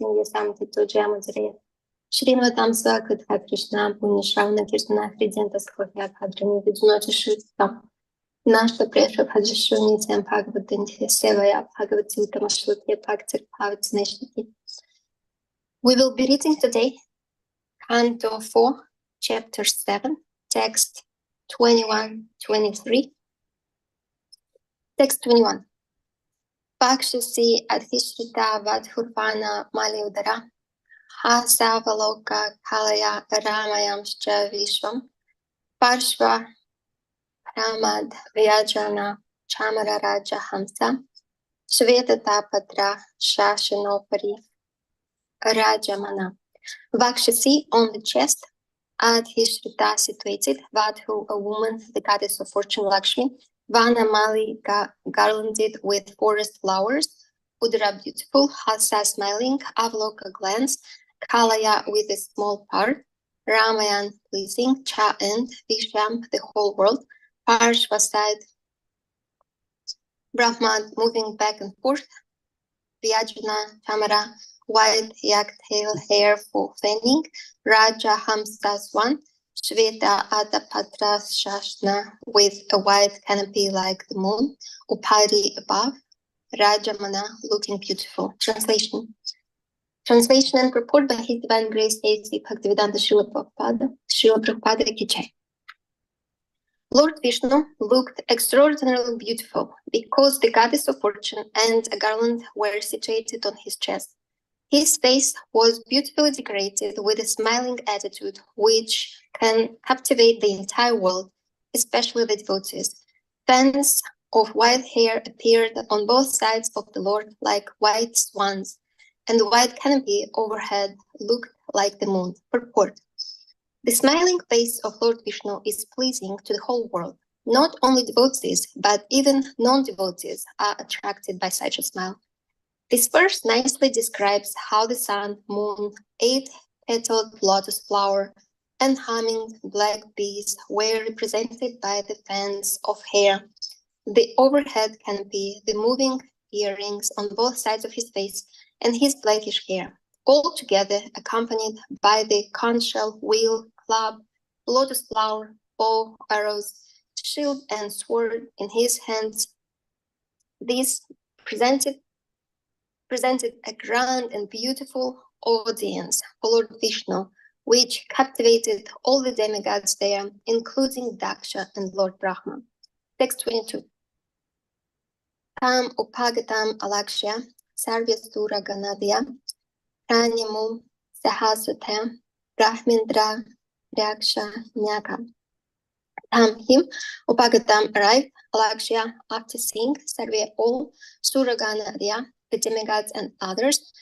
Singh Samti Tojamazre, Shrinvatam Swakat Krishna, Punishravna Kirtana, Fridenta Skohya Padrani, Vidunati Shristam, Nashta Presha Pajashuni, and Bhagavatam, Sevaya, Bhagavati Utamashwati, Bhaktir Bhavats Neshniki. We will be reading today Canto 4, Chapter 7, Text 21-23. Text 21. Pakshasi Adhishrita Vadhurvana Maliudara Hasavaloka Kalaya Ramayamscha Vishwam Parshva Pramad Vyajana Chamara Raja Hamsa Shvetatapadra Shashanopari Rajamana. Vakshasi on the chest, Adhishrita situated, Vadhu a woman, the goddess of fortune Lakshmi, Vanamali garlanded with forest flowers, Udra beautiful, Hasa smiling, Avloka glance, Kalaya with a small part, Ramayan pleasing, Cha and Visham the whole world, Parshva side, Brahman moving back and forth, Vyajana, Chamara, white yak-tail hair for fanning, Raja Hamsa swan, Shveta Adapatra Shashna with a white canopy like the moon, Upari above, Rajamana looking beautiful. Translation and purport by His Divine Grace A.C. Bhaktivedanta Srila Prabhupada Ki Jai. Lord Vishnu looked extraordinarily beautiful because the goddess of fortune and a garland were situated on his chest. His face was beautifully decorated with a smiling attitude which can captivate the entire world, especially the devotees. Fans of white hair appeared on both sides of the Lord like white swans, and the white canopy overhead looked like the moon. Purport. The smiling face of Lord Vishnu is pleasing to the whole world. Not only devotees, but even non-devotees are attracted by such a smile. This verse nicely describes how the sun, moon, 8-petaled lotus flower, and humming black bees were represented by the fans of hair, the overhead canopy, the moving earrings on both sides of his face, and his blackish hair, all together accompanied by the conch shell, wheel, club, lotus flower, bow, arrows, shield, and sword in his hands. These presented a grand and beautiful audience for Lord Vishnu, which captivated all the demigods there, including Daksha and Lord Brahma. Text 22. Tam upagatam alakshya sarvyasura ganadya pranimu sahasutam brahmindra raksha nyaka. Him upagatam arrived alakshya after seeing sarve all suraganadya, the demigods and others,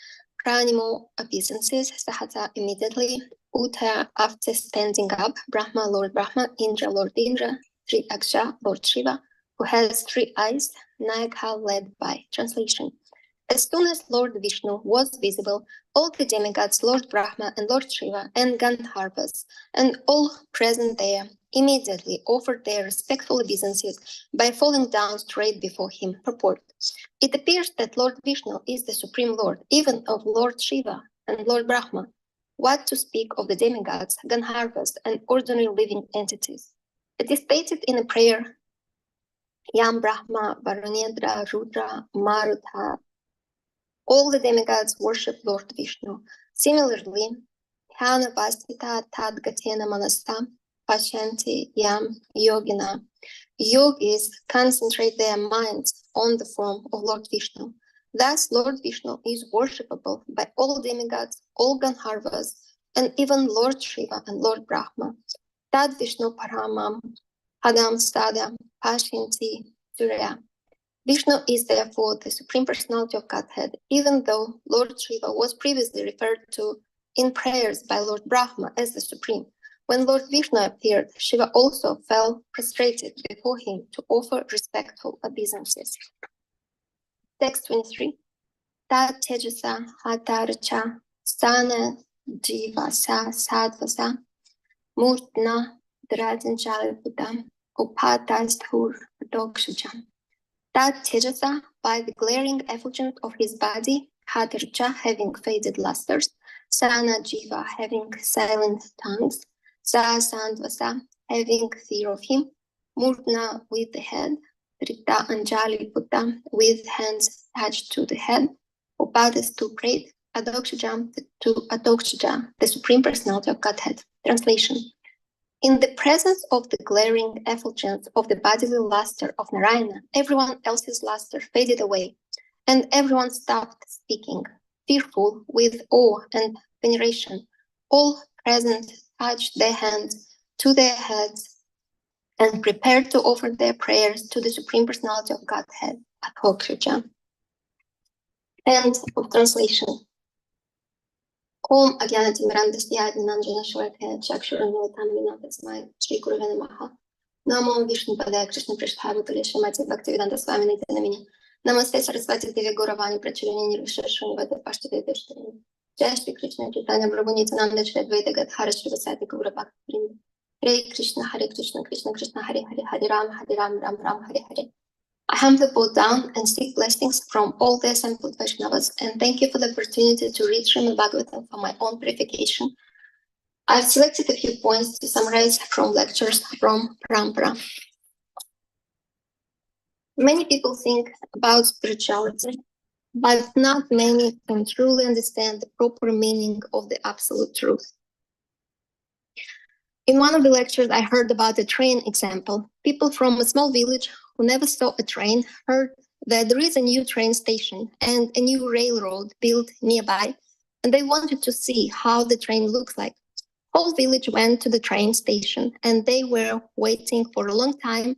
Pranimo obeisances, Sahata immediately, Uttara after standing up, Brahma Lord Brahma, Indra Lord Indra, Sri Aksha Lord Shiva, who has 3 eyes, Nayaka led by. Translation. As soon as Lord Vishnu was visible, all the demigods, Lord Brahma and Lord Shiva and Gandharvas, and all present there, immediately offered their respectful obeisances by falling down straight before him. Purport. It appears that Lord Vishnu is the Supreme Lord, even of Lord Shiva and Lord Brahma. What to speak of the demigods, Gandharvas, and ordinary living entities? It is stated in a prayer, Yam Brahma, Varunendra, Rudra, Marutha. All the demigods worship Lord Vishnu. Similarly, Hyana Vastita Tadgatena Manasa Pashanti Yam Yogina. Yogis concentrate their minds on the form of Lord Vishnu. Thus, Lord Vishnu is worshipable by all demigods, all Gandharvas, and even Lord Shiva and Lord Brahma. Tad Vishnu Paramam Padam Sadam Pashinti Surya. Vishnu is therefore the Supreme Personality of Godhead, even though Lord Shiva was previously referred to in prayers by Lord Brahma as the Supreme. When Lord Vishnu appeared, Shiva also fell prostrated before him to offer respectful obeisances. Text 23. Ta tejasa hatarcha sana jivasa sadvasa murtna drajanjaliputam upatasthur dokshajam. That Tejasa, by the glaring effulgence of his body, Hadarcha having faded lusters, Sana Jiva having silent tongues, Sa Sandvasa having fear of him, Murna with the head, Trita Anjali Putta with hands attached to the head, Upadas to great, Adokshija to Adokshija, the Supreme Personality of Godhead. Translation. In the presence of the glaring effulgence of the bodily luster of Narayana, everyone else's luster faded away, and everyone stopped speaking, fearful with awe and veneration. All present touched their hands to their heads and prepared to offer their prayers to the Supreme Personality of Godhead, Adokshija. End of translation. Om Agyanatimirandasya Nanjana Shvarakaya Chakshuranotam Vinatasmai Shri Gurave Namaha. Namo Vishnu Padaya Krishna Prishtabhutale Shamati Bhaktivedanta Swami Nityanamini. Namaste Saraswati Devi Gauravani Pracharani Nirvisheshwani Vada Pashtade Deshtani. Jai Shri Krishna Chaitanya Prabhu Nityananda Shri Advaita Gadhara Shri Vasati Gaura Bhakti Vrinda. Hare Krishna Krishna Krishna Hare Hare Hare Ram Ram Hare Hare. I humbly bow down and seek blessings from all the assembled Vaishnavas, and thank you for the opportunity to read Srimad Bhagavatam for my own purification. I've selected a few points to summarize from lectures from Parampara. Many people think about spirituality, but not many can truly understand the proper meaning of the absolute truth. In one of the lectures, I heard about a train example. People from a small village who never saw a train heard that there is a new train station and a new railroad built nearby, and they wanted to see how the train looks like. Whole village went to the train station, and they were waiting for a long time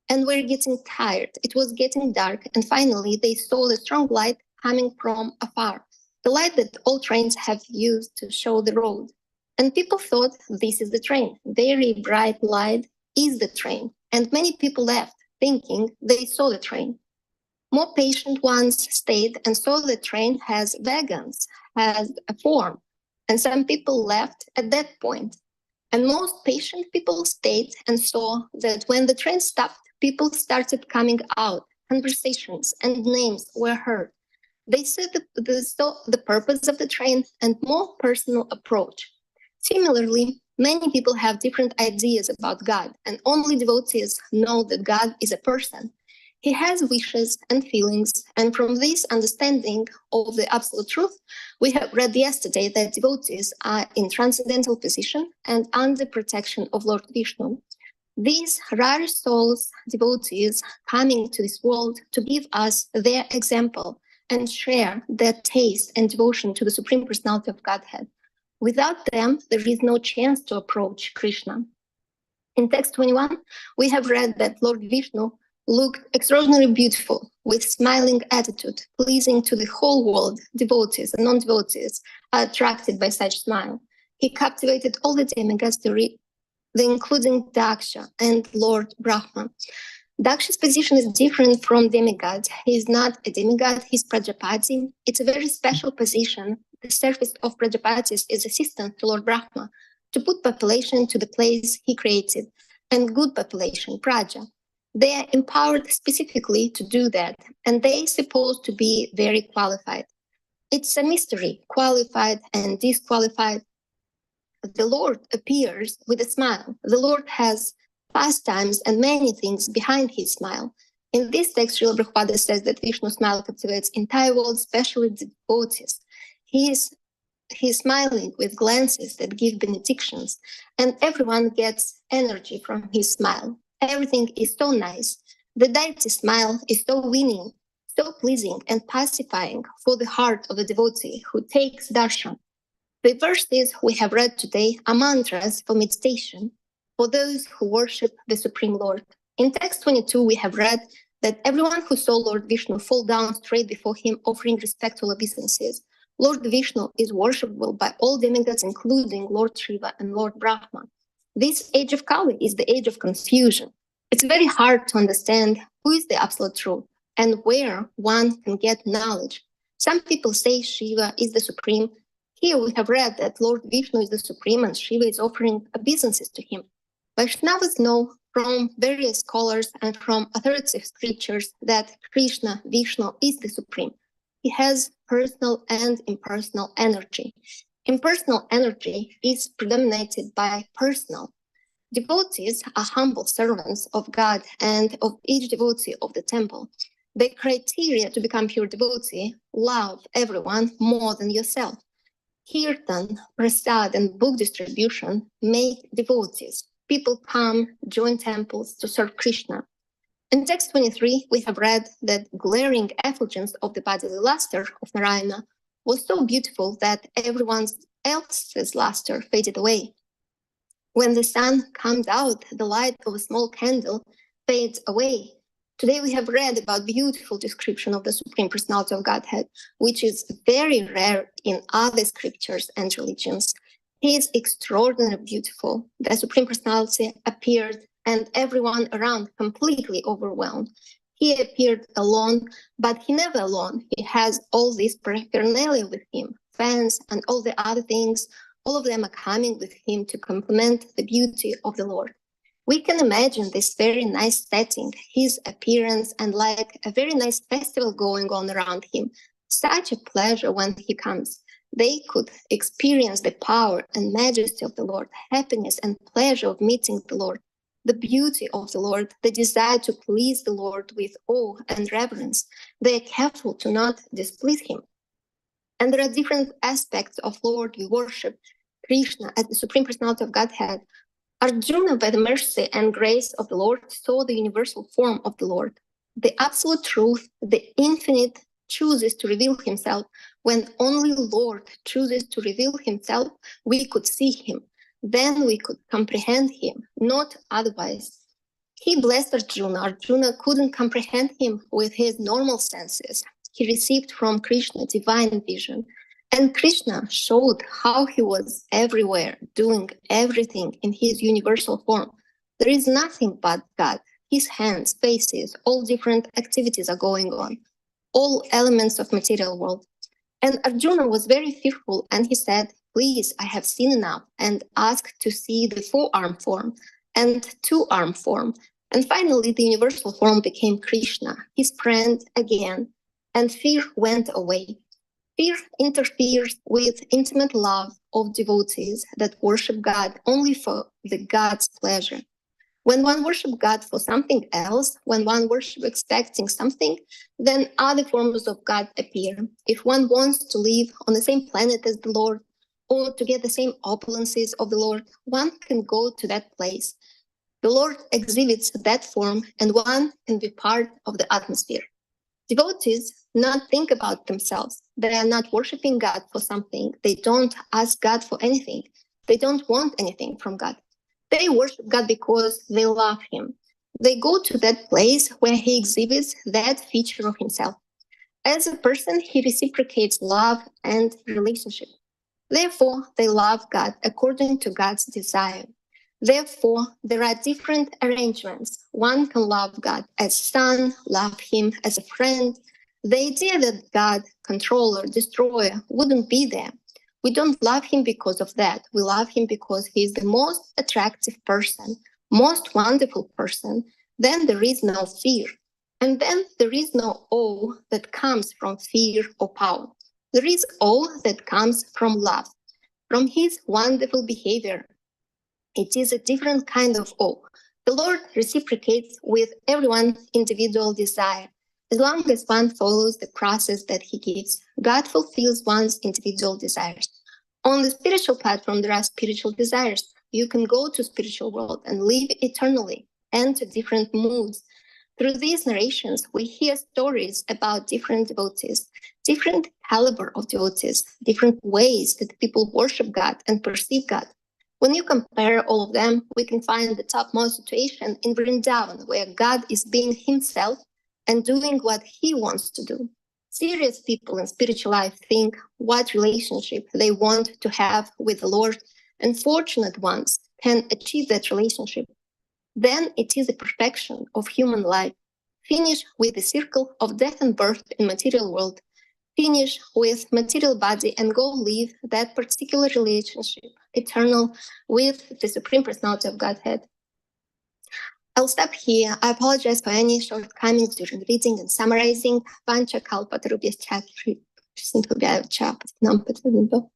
and were getting tired. It was getting dark, and finally they saw the strong light coming from afar, the light that all trains have used to show the road. And people thought this is the train. Very bright light is the train. And many people left, thinking they saw the train. More patient ones stayed and saw the train has wagons, has a form. And some people left at that point. And most patient people stayed and saw that when the train stopped, people started coming out. Conversations and names were heard. They saw the purpose of the train and more personal approach. Similarly, many people have different ideas about God, and only devotees know that God is a person. He has wishes and feelings, and from this understanding of the absolute truth, we have read yesterday that devotees are in transcendental position and under protection of Lord Vishnu. These rare souls, devotees, coming to this world to give us their example and share their taste and devotion to the Supreme Personality of Godhead. Without them, there is no chance to approach Krishna. In text 21, we have read that Lord Vishnu looked extraordinarily beautiful, with smiling attitude, pleasing to the whole world. Devotees and non-devotees are attracted by such smile. He captivated all the demigods, including Daksha and Lord Brahma. Daksha's position is different from demigods. He is not a demigod, he's Prajapati. It's a very special position. The service of Prajapatis is assistant to Lord Brahma to put population to the place he created, and good population, Praja. They are empowered specifically to do that, and they supposed to be very qualified. It's a mystery, qualified and disqualified. The Lord appears with a smile. The Lord has pastimes and many things behind his smile. In this text, Srila Prabhupada says that Vishnu's smile captivates entire world, especially the devotees. He's smiling with glances that give benedictions, and everyone gets energy from his smile. Everything is so nice. The deity smile is so winning, so pleasing and pacifying for the heart of the devotee who takes darshan. The verses we have read today are mantras for meditation for those who worship the Supreme Lord. In text 22, we have read that everyone who saw Lord Vishnu fall down straight before him, offering respectful obeisances. Lord Vishnu is worshipable by all demigods, including Lord Shiva and Lord Brahma. This age of Kali is the age of confusion. It's very hard to understand who is the absolute truth and where one can get knowledge. Some people say Shiva is the supreme. Here we have read that Lord Vishnu is the supreme and Shiva is offering obeisances to him. Vaishnavas know from various scholars and from authoritative scriptures that Krishna, Vishnu, is the supreme. He has personal and impersonal energy. Impersonal energy is predominated by personal. Devotees are humble servants of God and of each devotee of the temple. The criteria to become pure devotee: love everyone more than yourself. Kirtan, prasad, and book distribution make devotees. People come, join temples to serve Krishna. In text 23, we have read that glaring effulgence of the bodily luster of Narayana was so beautiful that everyone else's luster faded away. When the sun comes out, the light of a small candle fades away. Today we have read about beautiful description of the Supreme Personality of Godhead, which is very rare in other scriptures and religions. He is extraordinarily beautiful. The Supreme Personality appeared and everyone around completely overwhelmed. He appeared alone, but he never alone. He has all this paraphernalia with him, fans and all the other things. All of them are coming with him to complement the beauty of the Lord. We can imagine this very nice setting, his appearance, and like a very nice festival going on around him. Such a pleasure when he comes. They could experience the power and majesty of the Lord, happiness and pleasure of meeting the Lord, the beauty of the Lord, the desire to please the Lord with awe and reverence. They are careful to not displease him. And there are different aspects of Lord we worship. Krishna as the Supreme Personality of Godhead. Arjuna, by the mercy and grace of the Lord, saw the universal form of the Lord. The absolute truth, the infinite, chooses to reveal himself. When only Lord chooses to reveal himself, we could see him. Then we could comprehend him, not otherwise. He blessed Arjuna. Arjuna couldn't comprehend him with his normal senses. He received from Krishna divine vision. And Krishna showed how he was everywhere, doing everything in his universal form. There is nothing but God. His hands, faces, all different activities are going on, all elements of material world. And Arjuna was very fearful, and he said, "Please, I have seen enough," and asked to see the four-arm form and two-arm form. And finally, the universal form became Krishna, his friend again, and fear went away. Fear interferes with intimate love of devotees that worship God only for the God's pleasure. When one worships God for something else, when one worships expecting something, then other forms of God appear. If one wants to live on the same planet as the Lord, or to get the same opulences of the Lord, one can go to that place. The Lord exhibits that form, and one can be part of the atmosphere. Devotees not think about themselves. They are not worshiping God for something. They don't ask God for anything. They don't want anything from God. They worship God because they love him. They go to that place where he exhibits that feature of himself. As a person, he reciprocates love and relationship. Therefore, they love God according to God's desire. Therefore, there are different arrangements. One can love God as son, love him as a friend. The idea that God, controller, destroyer, wouldn't be there. We don't love him because of that. We love him because he is the most attractive person, most wonderful person. Then there is no fear. And then there is no awe that comes from fear or power. There is awe that comes from love, from his wonderful behavior. It is a different kind of awe. The Lord reciprocates with everyone's individual desire. As long as one follows the process that he gives, God fulfills one's individual desires. On the spiritual platform, there are spiritual desires. You can go to spiritual world and live eternally, enter different moods. Through these narrations, we hear stories about different devotees, different caliber of devotees, different ways that people worship God and perceive God. When you compare all of them, we can find the topmost situation in Vrindavan, where God is being himself and doing what he wants to do. Serious people in spiritual life think what relationship they want to have with the Lord, and fortunate ones can achieve that relationship. Then it is the perfection of human life. Finish with the circle of death and birth in material world. Finish with material body and go live that particular relationship, eternal, with the Supreme Personality of Godhead. I'll stop here. I apologize for any shortcomings during reading and summarizing. Vancha kalpatarubhyascha sunt că abia ce a, нам потрібно